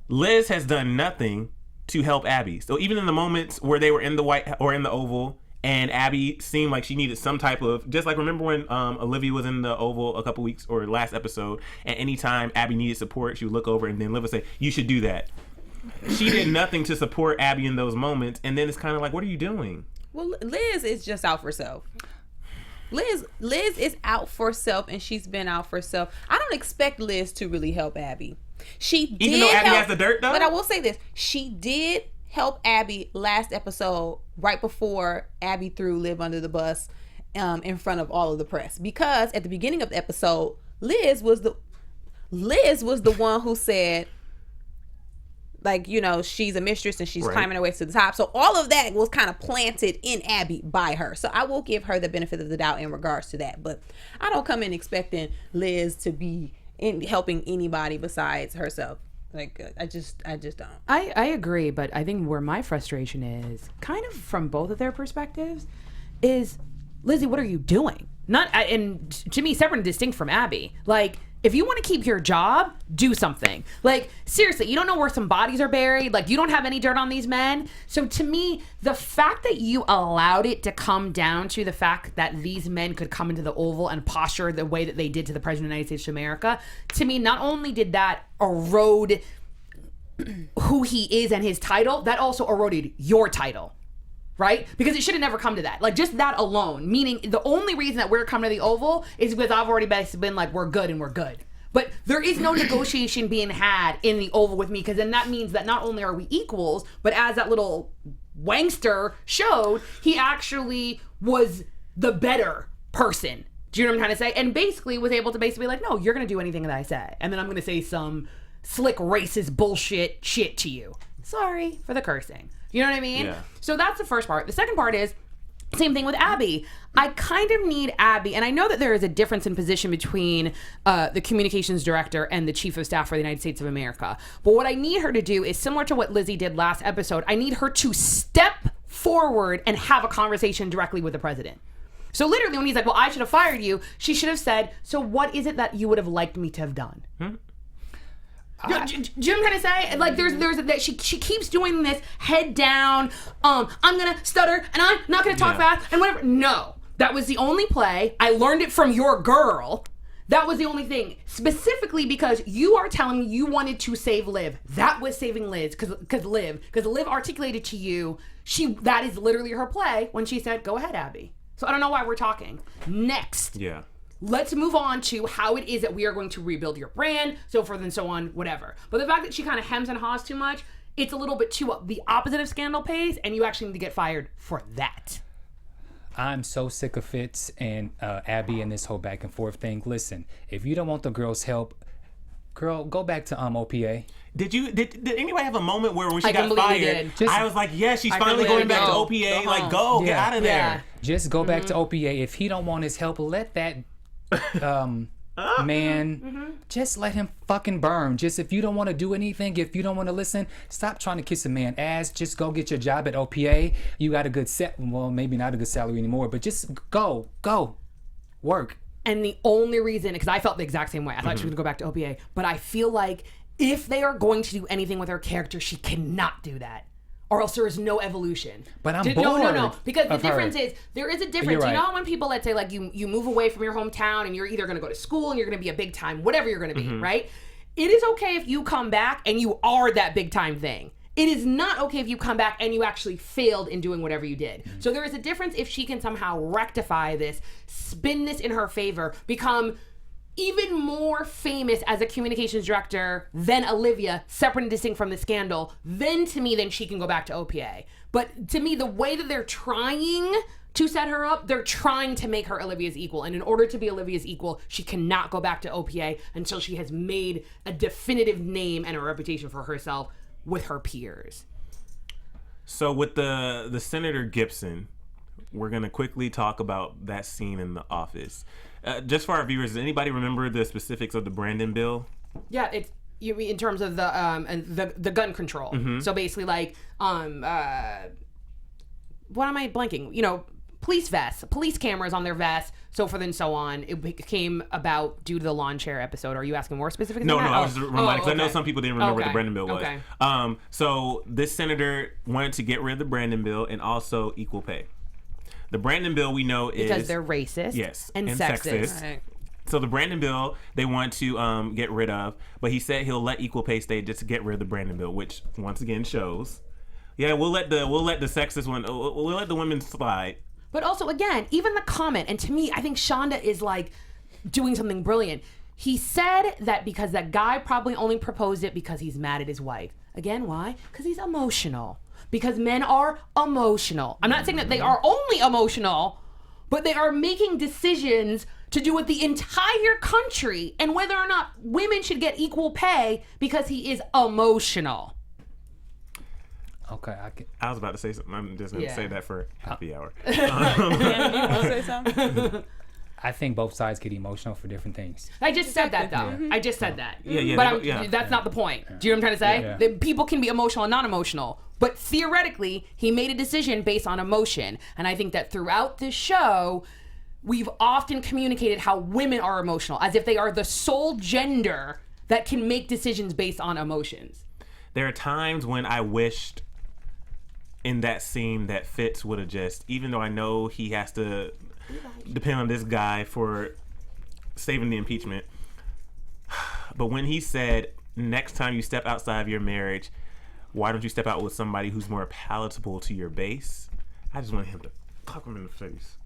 Liz has done nothing to help Abby. So even in the moments where they were in the white or in the Oval, and Abby seemed like she needed some type of, just like remember when Olivia was in the Oval a couple weeks or last episode, and anytime Abby needed support, she would look over and then Liv would say, you should do that. She did nothing to support Abby in those moments, and then it's kind of like, what are you doing? Well, Liz is just out for self. Liz is out for self, and she's been out for self. I don't expect Liz to really help Abby. She did, even though Abby has the dirt, though. But I will say this: she did help Abby last episode, right before Abby threw Liv under the bus, in front of all of the press. Because at the beginning of the episode, Liz was the one who said, like, you know, she's a mistress and she's climbing her way to the top. So all of that was kind of planted in Abby by her. So I will give her the benefit of the doubt in regards to that. But I don't come in expecting Liz to be helping anybody besides herself. Like, I just don't. I agree, but I think where my frustration is, kind of from both of their perspectives, is, Lizzie, what are you doing? And to me, separate and distinct from Abby. Like, if you want to keep your job, do something. Like, seriously, you don't know where some bodies are buried. Like, you don't have any dirt on these men. So to me, the fact that you allowed it to come down to the fact that these men could come into the Oval and posture the way that they did to the President of the United States of America, to me, not only did that erode who he is and his title, that also eroded your title. Right? Because it should have never come to that. Like, just that alone. Meaning, the only reason that we're coming to the Oval is because I've already been like, we're good and we're good. But there is no negotiation being had in the Oval with me, because then that means that not only are we equals, but as that little wankster showed, he actually was the better person. Do you know what I'm trying to say? And basically was able to basically be like, no, you're going to do anything that I say. And then I'm going to say some slick racist bullshit shit to you. Sorry for the cursing. You know what I mean? Yeah. So that's the first part. The second part is, same thing with Abby. I kind of need Abby, and I know that there is a difference in position between the communications director and the chief of staff for the United States of America. But what I need her to do is similar to what Lizzie did last episode. I need her to step forward and have a conversation directly with the president. So literally when he's like, well, I should have fired you, she should have said, so what is it that you would have liked me to have done? Do you know what I'm trying to say? Like, there's that she keeps doing this head down. I'm gonna stutter and I'm not gonna talk fast and whatever. No, that was the only play. I learned it from your girl. That was the only thing, specifically because you are telling me you wanted to save Liv. That was saving Liz, because Liv articulated to you that is literally her play when she said, "Go ahead, Abby." So I don't know why we're talking. Next. Yeah. Let's move on to how it is that we are going to rebuild your brand, so forth and so on, whatever. But the fact that she kind of hems and haws too much, it's a little bit too the opposite of Scandal pace, and you actually need to get fired for that. I'm so sick of Fitz and Abby and this whole back and forth thing. Listen, if you don't want the girls' help, girl, go back to OPA. Did anybody have a moment where when she I got completely fired, I was like, yeah, she's finally going back to OPA. Like, go, get out of there. Yeah. Just go back to OPA. If he don't want his help, let that man, just let him fucking burn. Just if you don't want to do anything, if you don't want to listen, stop trying to kiss a man's ass. Just go get your job at OPA. You got a good well, maybe not a good salary anymore, but just go, work. And the only reason, because I felt the exact same way, I thought she was going to go back to OPA, but I feel like if they are going to do anything with her character, she cannot do that. Or else there is no evolution. But I'm bored. No. Because the difference is, there is a difference. You're right. You know when people, let's say, like, you move away from your hometown and you're either going to go to school and you're going to be a big time, whatever you're going to be, right? It is okay if you come back and you are that big time thing. It is not okay if you come back and you actually failed in doing whatever you did. So there is a difference if she can somehow rectify this, spin this in her favor, become even more famous as a communications director than Olivia, separate and distinct from the Scandal, then she can go back to OPA. But to me, the way that they're trying to set her up, they're trying to make her Olivia's equal. And in order to be Olivia's equal, she cannot go back to OPA until she has made a definitive name and a reputation for herself with her peers. So with the Senator Gibson, we're going to quickly talk about that scene in The Office. Just for our viewers, does anybody remember the specifics of the Brandon bill? Yeah, it's you mean in terms of the gun control. So basically, like, what am I blanking? You know, police vests, police cameras on their vests, so forth and so on. It came about due to the lawn chair episode. Are you asking more specifically? No, than that? I was just reminding because I know some people didn't remember what the Okay. Brandon bill was. Okay. So this senator wanted to get rid of the Brandon bill and also equal pay. The Brandon bill we know is because they're racist, and sexist. Right. So the Brandon bill they want to get rid of, but he said he'll let equal pay stay just to get rid of the Brandon bill, which once again shows, yeah, we'll let the sexist one, we'll let the women slide. But also, again, even the comment, and to me, I think Shonda is like doing something brilliant. He said that because that guy probably only proposed it because he's mad at his wife. Again, why? Because he's emotional. Because men are emotional. I'm not saying that they are only emotional, but they are making decisions to do with the entire country and whether or not women should get equal pay because he is emotional. Okay, I was about to say something. I'm just going to say that for happy hour. You want to say something? I think both sides get emotional for different things. I just said that, though. Yeah. I just said that. Yeah, But that's not the point. Do you know what I'm trying to say? Yeah. That people can be emotional and non-emotional. But theoretically, he made a decision based on emotion. And I think that throughout this show, we've often communicated how women are emotional, as if they are the sole gender that can make decisions based on emotions. There are times when I wished in that scene that Fitz would have just, even though I know he has to depend on this guy for saving the impeachment, but when he said, next time you step outside of your marriage, why don't you step out with somebody who's more palatable to your base? I just wanted him to fuck him in the face.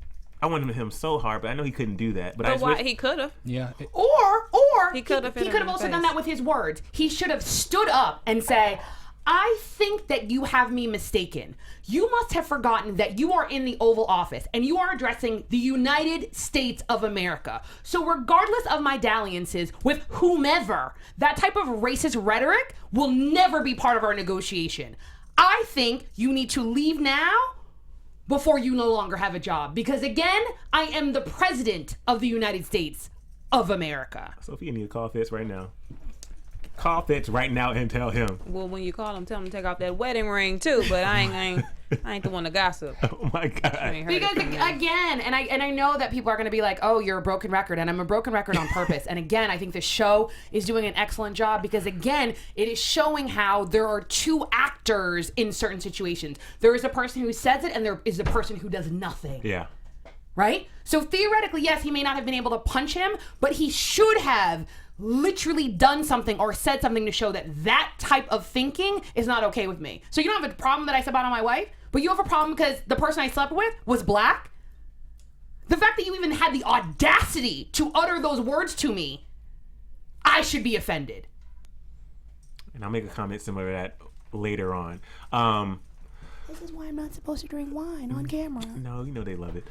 I wanted him to hit him so hard, but I know he couldn't do that. But why he could have? Yeah. Or He could have also done that with his words. He should have stood up and say, I think that you have me mistaken. You must have forgotten that you are in the Oval Office and you are addressing the United States of America. So regardless of my dalliances with whomever, that type of racist rhetoric will never be part of our negotiation. I think you need to leave now before you no longer have a job. Because again, I am the president of the United States of America. Sophia need to call Fitz right now. Call Fitz right now and tell him. Well, when you call him, tell him to take off that wedding ring too. But I ain't the one to gossip. Oh my God. Because again, and I know that people are going to be like, oh, you're a broken record, and I'm a broken record on purpose. And again, I think the show is doing an excellent job because again, it is showing how there are two actors in certain situations. There is a person who says it, and there is a person who does nothing. Yeah. Right? So theoretically, yes, he may not have been able to punch him, but he should have literally done something or said something to show that type of thinking is not okay with me. So you don't have a problem that I slept out on my wife, but you have a problem because the person I slept with was black? The fact that you even had the audacity to utter those words to me, I should be offended. And I'll make a comment similar to that later on. This is why I'm not supposed to drink wine on camera. No, you know they love it.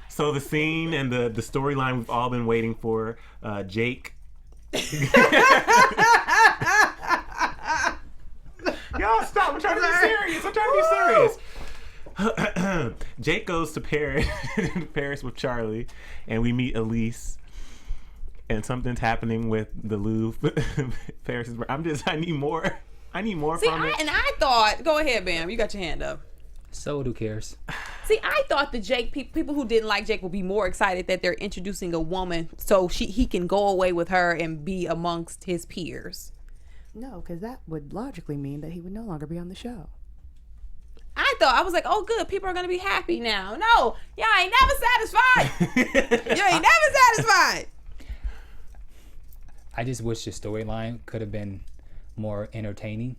So the scene and the storyline we've all been waiting for, Jake. Y'all stop. I'm trying to be serious. Jake goes to Paris with Charlie, and we meet Elise. And something's happening with the Louvre. Paris is. I need more. I need more from it. And I thought, go ahead, Bam. You got your hand up. So who cares? See, I thought the Jake people who didn't like Jake would be more excited that they're introducing a woman so he can go away with her and be amongst his peers. No, because that would logically mean that he would no longer be on the show. I was like, oh, good. People are going to be happy now. No, y'all ain't never satisfied. You ain't never satisfied. I just wish the storyline could have been more entertaining.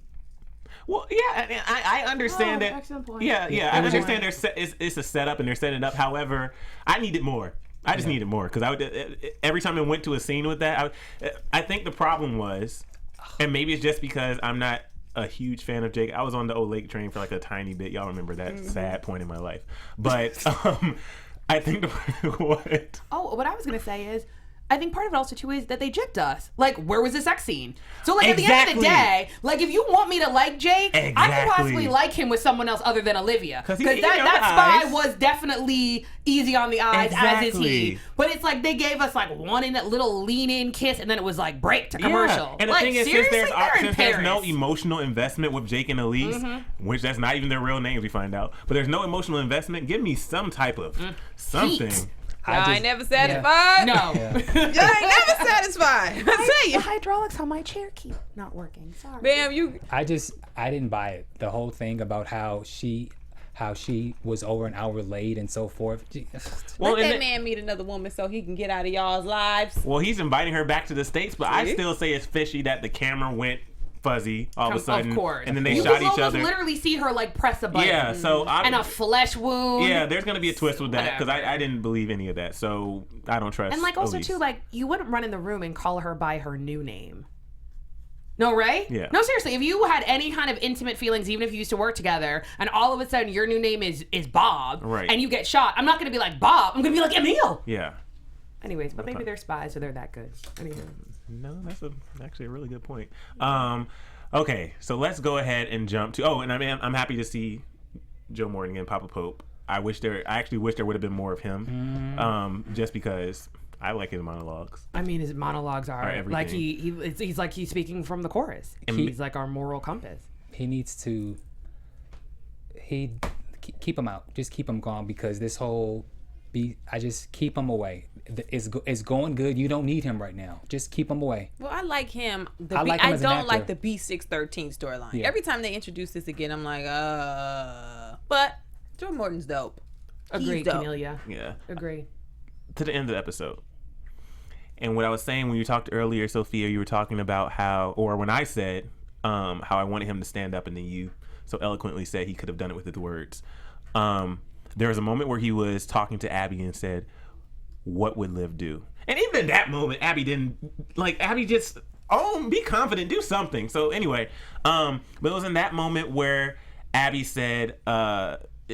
Well, yeah, I understand that. Excellent point. Yeah, I understand it's a setup and they're setting it up. However, I needed more. I just needed more because every time I went to a scene with that, I think the problem was, and maybe it's just because I'm not a huge fan of Jake. I was on the old Lake train for like a tiny bit. Y'all remember that sad point in my life. But I think what? Oh, what I was gonna say is, I think part of it also too is that they gypped us. Like, where was the sex scene? So like at the end of the day, like if you want me to like Jake, I could possibly like him with someone else other than Olivia. Because that spy was definitely easy on the eyes, as is he. But it's like they gave us like one in that little lean in kiss and then it was like break to commercial. Yeah. And the like, thing is, since there's no emotional investment with Jake and Elise, which that's not even their real names, we find out. But there's no emotional investment. Give me some type of something. Heat. Y'all ain't never satisfied? No. Y'all ain't never satisfied. The hydraulics on my chair keep not working. Sorry. Bam, I didn't buy it. The whole thing about how she was over an hour late and so forth. Let that man meet another woman so he can get out of y'all's lives. Well, he's inviting her back to the States, but I still say it's fishy that the camera went fuzzy all of a sudden. Of course. And then they shot each other. You literally see her like press a button. Yeah, so and a flesh wound. Yeah, there's going to be a twist with that because I didn't believe any of that. So I don't trust. And like also Elise. too, like you wouldn't run in the room and call her by her new name. No, right? Yeah. No, seriously, if you had any kind of intimate feelings, even if you used to work together, and all of a sudden your new name is Bob, right, and you get shot, I'm not going to be like, Bob, I'm going to be like, Emile. Yeah. Anyways, but maybe they're spies, so they're that good. Anyway. No, that's actually a really good point. Okay, so let's go ahead and jump to. Oh, and I'm happy to see Joe Morton and Papa Pope. I actually wish there would have been more of him, just because I like his monologues. I mean, his monologues are everything. like he's like he's speaking from the chorus. He's like our moral compass. He needs to. Keep him out. Just keep him gone because this whole. I just keep him away. It's going good. You don't need him right now. Just keep him away. Well, I like him. I don't like the B613 storyline. Yeah. Every time they introduce this again, I'm like, But Joe Morton's dope. Agree, Kennelia. Yeah. Agree. To the end of the episode. And what I was saying when you talked earlier, Sophia, you were talking about when I said how I wanted him to stand up and then you so eloquently said he could have done it with his words. There was a moment where he was talking to Abby and said, what would Liv do? And even in that moment, Abby just, be confident, do something. So anyway, but it was in that moment where Abby said,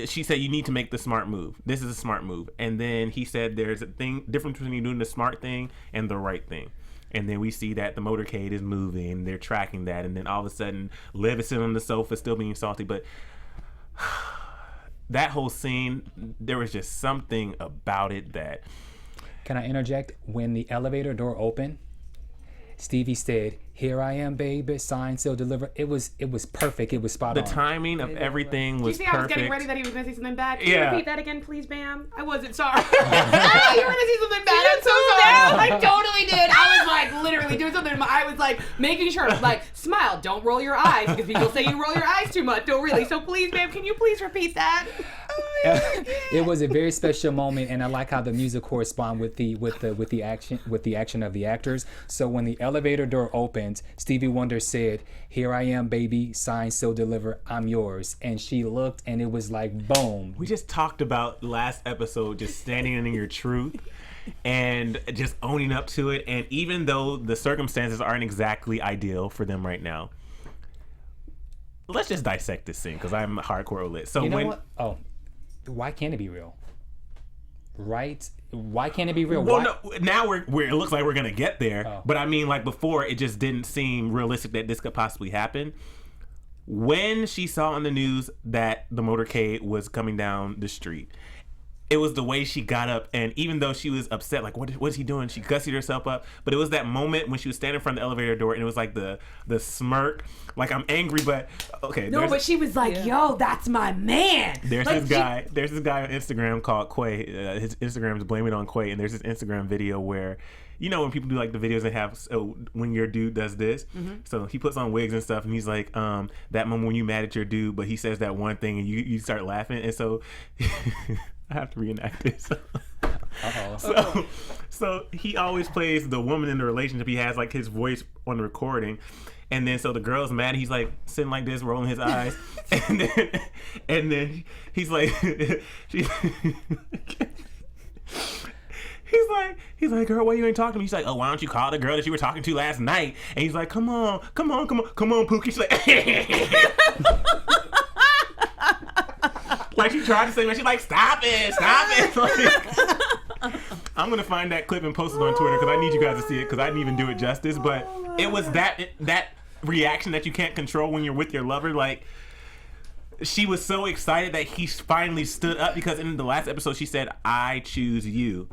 she said, you need to make the smart move. This is a smart move. And then he said, there's a difference between you doing the smart thing and the right thing. And then we see that the motorcade is moving. They're tracking that. And then all of a sudden, Liv is sitting on the sofa still being salty. But that whole scene, there was just something about it that... Can I interject? When the elevator door opened, Stevie said, "Here I am, baby, sign, seal, deliver." It was perfect. It was spot on. The timing of everything was Did you see perfect. I was getting ready that he was going to say something bad? Can Yeah. you repeat that again, please, Bamm? I wasn't sorry. You were going to say something bad. I'm so sorry. I totally did. I was like literally doing something. I was like making sure, like, smile, don't roll your eyes, because people say you roll your eyes too much. Don't really. So please, Bamm, can you please repeat that? It was a very special moment, and I like how the music correspond with the action of the actors. So when the elevator door opened, Stevie Wonder said, "Here I am, baby, sign, seal, deliver, I'm yours." And she looked, and it was like boom. We just talked about last episode, just standing in your truth and just owning up to it. And even though the circumstances aren't exactly ideal for them right now, let's just dissect this scene, because I'm hardcore lit. So You know what? Oh, why can't it be real? Right? Why can't it be real? Well, Why? no, now we're it looks like we're gonna get there. Oh. But I mean, like before, it just didn't seem realistic that this could possibly happen. When she saw on the news that the motorcade was coming down the street, it was the way she got up, and even though she was upset, like what is he doing? She gussied herself up. But it was that moment when she was standing in front of the elevator door, and it was like the smirk, like I'm angry, but okay. No, but she was like, "Yo, that's my man." There's like, this guy. There's this guy on Instagram called Quay. His Instagram is Blame It on Quay, and there's this Instagram video where, you know, when people do like the videos they have, when your dude does this, so he puts on wigs and stuff, and he's like, that moment when you mad at your dude, but he says that one thing, and you start laughing, and so I have to reenact this. So he always plays the woman in the relationship. He has like his voice on the recording. And then so the girl's mad. He's like sitting like this, rolling his eyes, and then he's like, he's like, "Girl, why you ain't talking to me?" She's like, "Oh, why don't you call the girl that you were talking to last night?" And he's like, "Come on, Pookie." She's like, like she tried to say, man, she's like, "Stop it." Like, I'm gonna find that clip and post it on Twitter, because I need you guys to see it, because I didn't even do it justice. But it was that reaction that you can't control when you're with your lover. Like, she was so excited that he finally stood up, because in the last episode she said, "I choose you."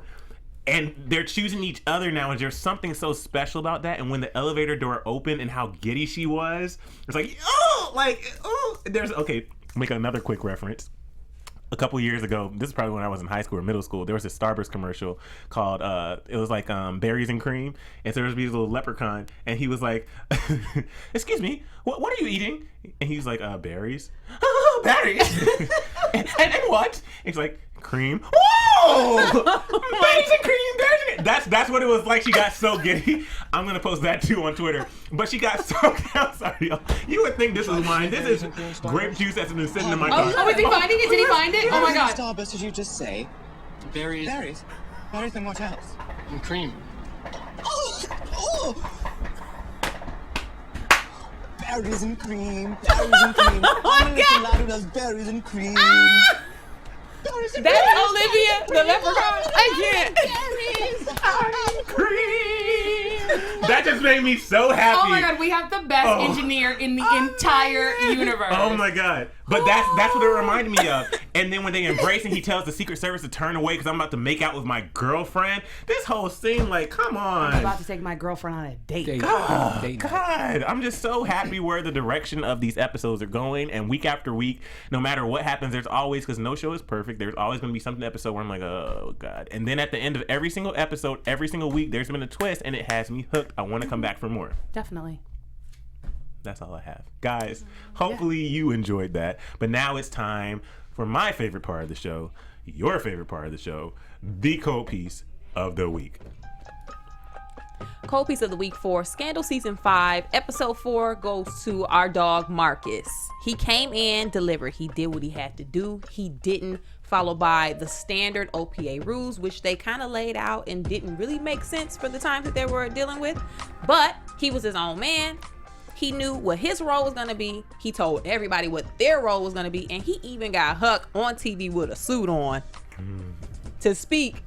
And they're choosing each other now, and there's something so special about that. And when the elevator door opened and how giddy she was, it's like, okay, make another quick reference. A couple years ago, this is probably when I was in high school or middle school, there was this Starburst commercial called, it was like berries and cream. And so there was this little leprechaun, and he was like, "Excuse me, what are you eating?" And he was like, "Berries." "Berries?" and what? And he's like, "Cream." "Whoa! Berries and cream, berries and cream." That's what it was like. She got so giddy. I'm gonna post that too on Twitter. But she got so, I'm sorry, y'all. You would think this was mine. This is grape juice that's been sitting in my car. Oh, is he finding it? Did he find it? Oh my god. Starburst, did you just say? Berries. Berries? Berries and what else? And cream. Oh! Berries and cream. Berries and cream. I'm a little lad who does berries and cream. Berries and That's Olivia, the leprechaun. I can't. Cream. That just made me so happy. Oh my god, we have the best engineer in the entire universe. Oh my god. But that's what it reminded me of. And then when they embrace and he tells the Secret Service to turn away because I'm about to make out with my girlfriend. This whole scene, like, come on. I'm about to take my girlfriend on a date. God, I'm just so happy where the direction of these episodes are going. And week after week, no matter what happens, there's always, because no show is perfect, there's always going to be something episode where I'm like, oh God. And then at the end of every single episode, every single week, there's been a twist and it has me hooked. I want to come back for more. Definitely. That's all I have. Guys, hopefully you enjoyed that. But now it's time for my favorite part of the show, your favorite part of the show, the cold piece of the week. Cold piece of the week for Scandal Season 5, Episode 4 goes to our dog Marcus. He came in, delivered. He did what he had to do. He didn't follow by the standard OPA rules, which they kind of laid out and didn't really make sense for the times that they were dealing with. But he was his own man. He knew what his role was going to be. He told everybody what their role was going to be. And he even got Huck on TV with a suit on to speak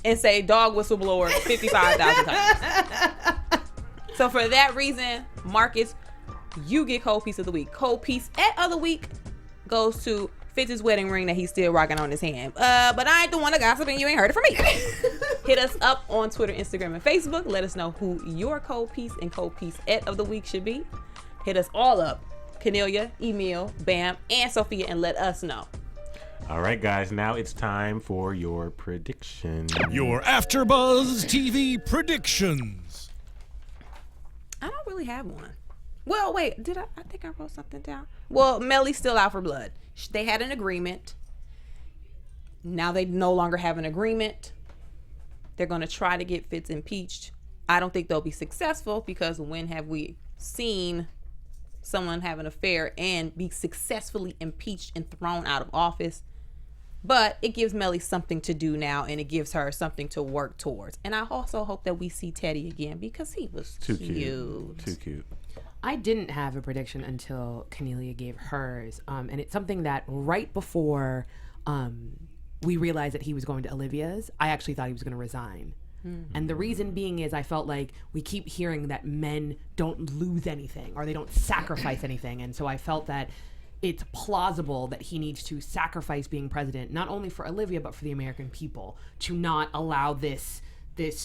and say dog whistleblower 55,000 times. So for that reason, Marcus, you get cold piece of the week. Cold piece of the week goes to Fitz's wedding ring that he's still rocking on his hand. But I ain't the one to gossip and you ain't heard it from me. Hit us up on Twitter, Instagram, and Facebook. Let us know who your cold piece and cold piece of the week should be. Hit us all up. Kennelia, Emile, Bamm, and Sofia, and let us know. All right, guys. Now it's time for your predictions. Your AfterBuzz TV predictions. I don't really have one. Well, wait. I think I wrote something down. Well, Mellie's still out for blood. They had an agreement. Now they no longer have an agreement. They're going to try to get Fitz impeached. I don't think they'll be successful because when have we seen someone have an affair and be successfully impeached and thrown out of office? But it gives Mellie something to do now, and it gives her something to work towards. And I also hope that we see Teddy again because he was Too cute. I didn't have a prediction until Kennelia gave hers. And it's something that right before we realized that he was going to Olivia's, I actually thought he was going to resign. And the reason being is I felt like we keep hearing that men don't lose anything or they don't sacrifice anything. And so I felt that it's plausible that he needs to sacrifice being president, not only for Olivia, but for the American people, to not allow this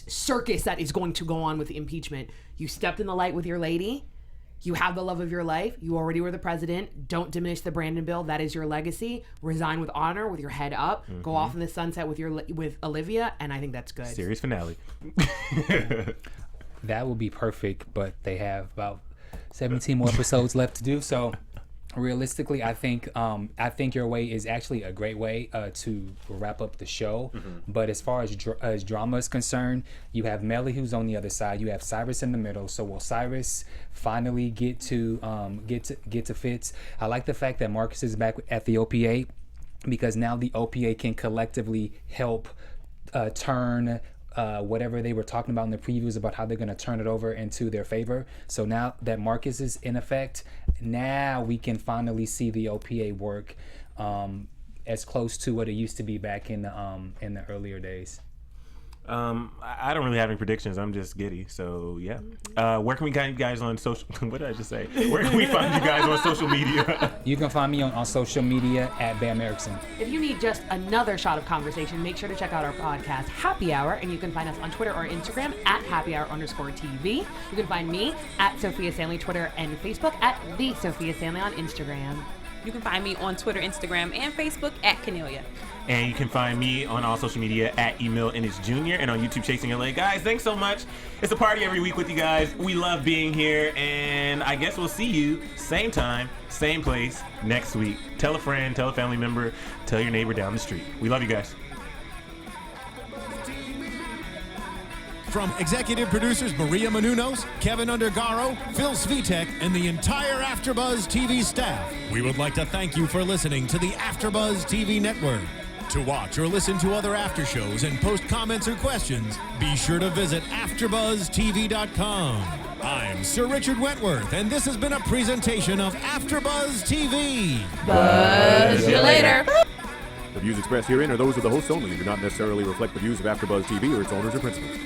circus that is going to go on with the impeachment. You stepped in the light with your lady. You have the love of your life. You already were the president. Don't diminish the Brandon bill. That is your legacy. Resign with honor, with your head up. Go off in the sunset with Olivia, and I think that's good. Series finale. That would be perfect, but they have about 17 more episodes left to do. So realistically, I think your way is actually a great way to wrap up the show. But as far as drama is concerned, you have Mellie who's on the other side. You have Cyrus in the middle. So will Cyrus finally get to Fitz? I like the fact that Marcus is back at the OPA because now the OPA can collectively help turn whatever they were talking about in the previews about how they're going to turn it over into their favor. So now that Marcus is in effect, now we can finally see the OPA work as close to what it used to be back in the earlier days. I don't really have any predictions. I'm just giddy. So yeah. Where can we find you guys on social? What did I just say? Where can we find you guys on social media? You can find me on social media at Bamm Ericson. If you need just another shot of conversation, make sure to check out our podcast, Happy Hour, and you can find us on Twitter or Instagram at happyhour_TV. You can find me at Sofia Stanley, Twitter and Facebook, at the Sofia Stanley on Instagram. You can find me on Twitter, Instagram, and Facebook at Kennelia. And you can find me on all social media at Emile Ennis Jr. and on YouTube Chasing LA. Guys, thanks so much. It's a party every week with you guys. We love being here, and I guess we'll see you same time, same place next week. Tell a friend, tell a family member, tell your neighbor down the street. We love you guys. From executive producers Maria Menounos, Kevin Undergaro, Phil Svitek, and the entire AfterBuzz TV staff, we would like to thank you for listening to the AfterBuzz TV network. To watch or listen to other after shows and post comments or questions, be sure to visit AfterBuzzTV.com. I'm Sir Richard Wentworth, and this has been a presentation of AfterBuzz TV. Buzz you later. The views expressed herein are those of the hosts only and do not necessarily reflect the views of AfterBuzz TV or its owners or principals.